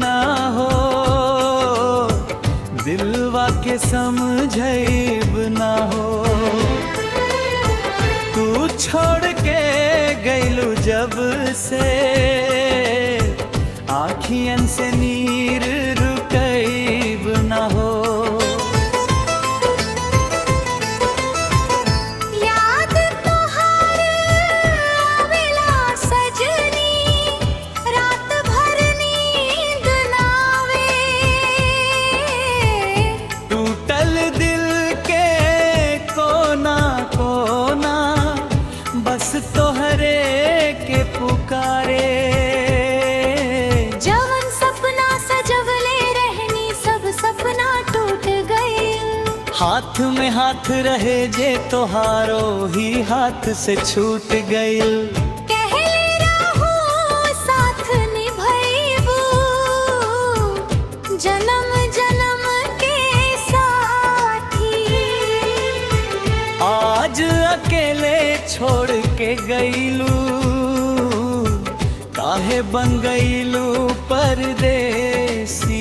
ना हो, दिलवा के समझैब ना हो। तू छोड़ के गइलू जब से, आँखियन से नीर रुकैब ना हो। याद तोहार आवेला सजनी, रात भर नींद ना आवे। टूटल दिल के कोना कोना बस तोहरे के पुकारे। जवन सपना सजवले रहनी सब सपना टूट गए। हाथ में हाथ रहे जे तोहारो ही हाथ से छूट गइल। कहले रहू साथ निभैबू, जन्म जन्म के साथी। आज अकेले छोड़ के गइलू, काहे बन गइलू परदेसी।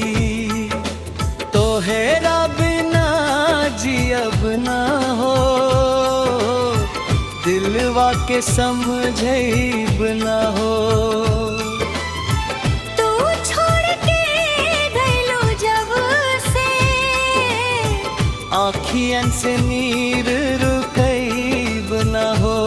तोहेरा बिना जियब ना हो, दिलवा के समझैब ना हो। तू छोड़ के गइलू जब से, आँखियन से नीर रुकैब ना हो।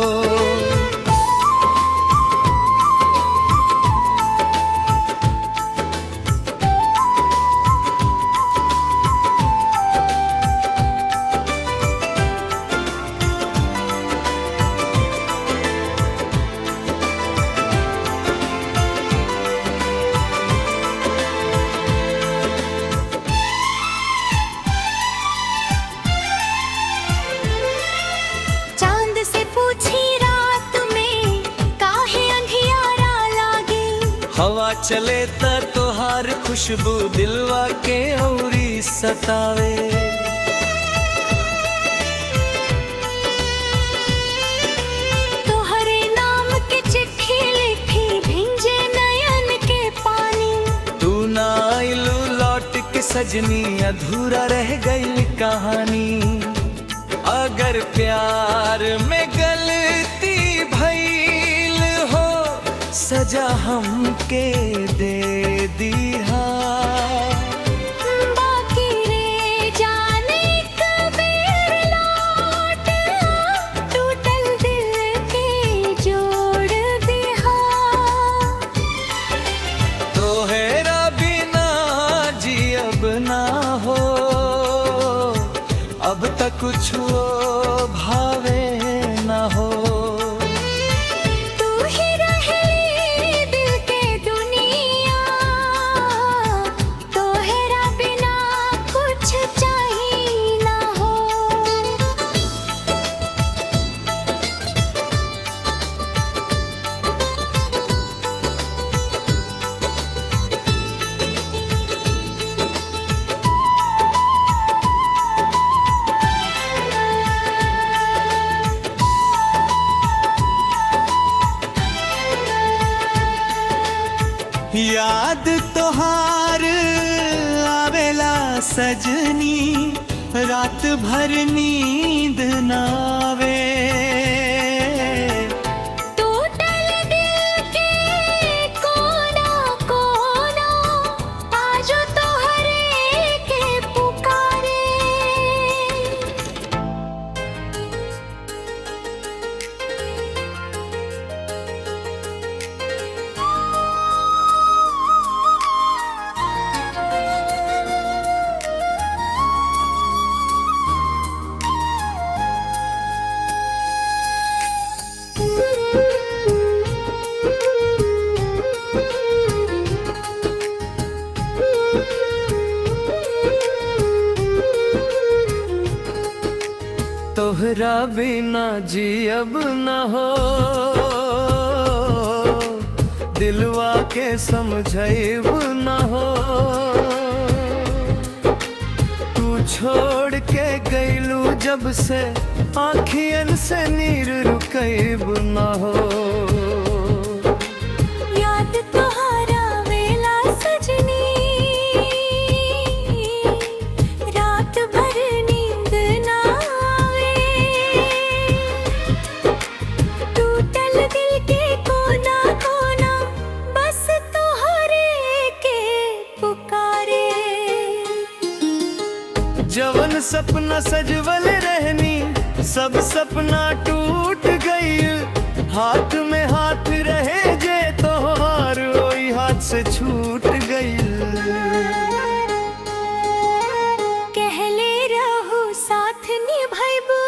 चांद से पूछी रात में काहे अंधियारा लागे। हवा चले त तोहार खुशबू दिलवा के औरी सतावे। तोहरे नाम के चिट्ठी लिखी भिंजे नयन के पानी। तू ना आइलू लौट के सजनी, अधूरा रह गई कहानी। अगर प्यार में गलती भइल हो, सजा हमके दे दीहा। बाकी रे जाने कबीर लौट आ, टूटल दिल के जोड़ दिहा। तोहेरा बिना जियब ना हो, अब तक कुछ भावे ना हो। तू ही रहे दिल के दुनिया, तोहरा बिना कुछ चाहिए ना हो। याद तोहार आवेला सजनी, रात भर नींद ना आवे। टूटल दिल के कोना कोना आज तोहरे के पुकारे। तोहरा बिना जियब ना हो, दिलवा के समझैब ना हो। तू छोड़ के गइलू जब से, आँखियन से नीर रुकैब ना हो। याद तोहारा वेला सजनी, जवन सपना सजवल रहनी सब सपना टूट गई। हाथ में हाथ रहे जे तोहार ओई हाथ से छूट गई। कहले रहू साथ निभाइबू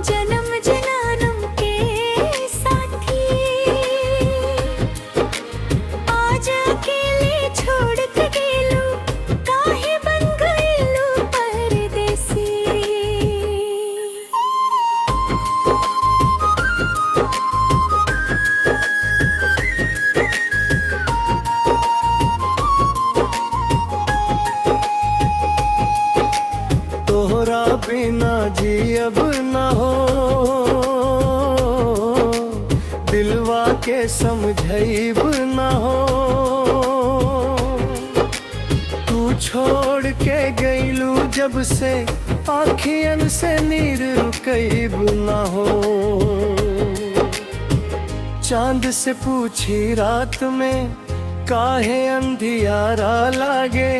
जन्म जन्म के साथी। आज अकेले छोड़ के गेलू काहे बन गइलू परदेसी। तोहरा बिना जी अब न हो, दिलवा के समझैब न हो। तू छोड़ के गइलू जब से आँखियन से नीर रुकैब न हो। चांद से पूछी रात में काहे अंधियारा लागे।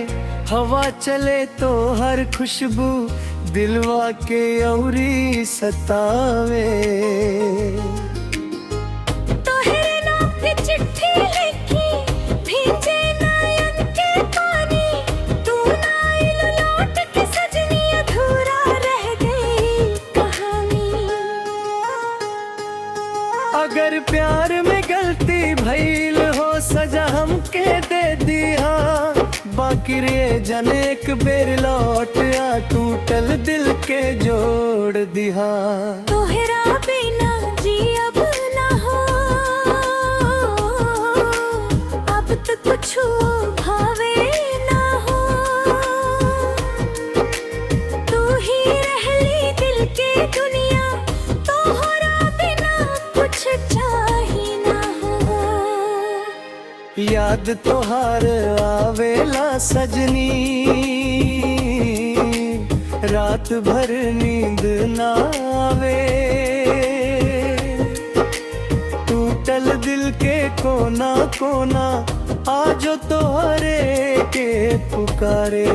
हवा चले तो हर खुशबू दिलवा के औरी सतावे। तोहरे नाम पे चिट्ठी लिखी भीजे नयन के पानी। तू ना आइलू लौट के सजनी अधूरा रह गई कहानी। अगर प्यार में गलती भइल हो सजा हमके दे दिया। बाकी रे जने एक बेर लौट आ टूटल दिल के जोड़ दिया। तोहरा बिना जी अब ना हो, अब तो कुछ भावे ना हो। तू ही रहली दिल के दुनिया, तोहरा बिना कुछ चाही ना हो। याद तोहार आवेला सजनी, रात भर नींद ना आवे। टूटल दिल के कोना कोना आजो तोहरे के पुकारे।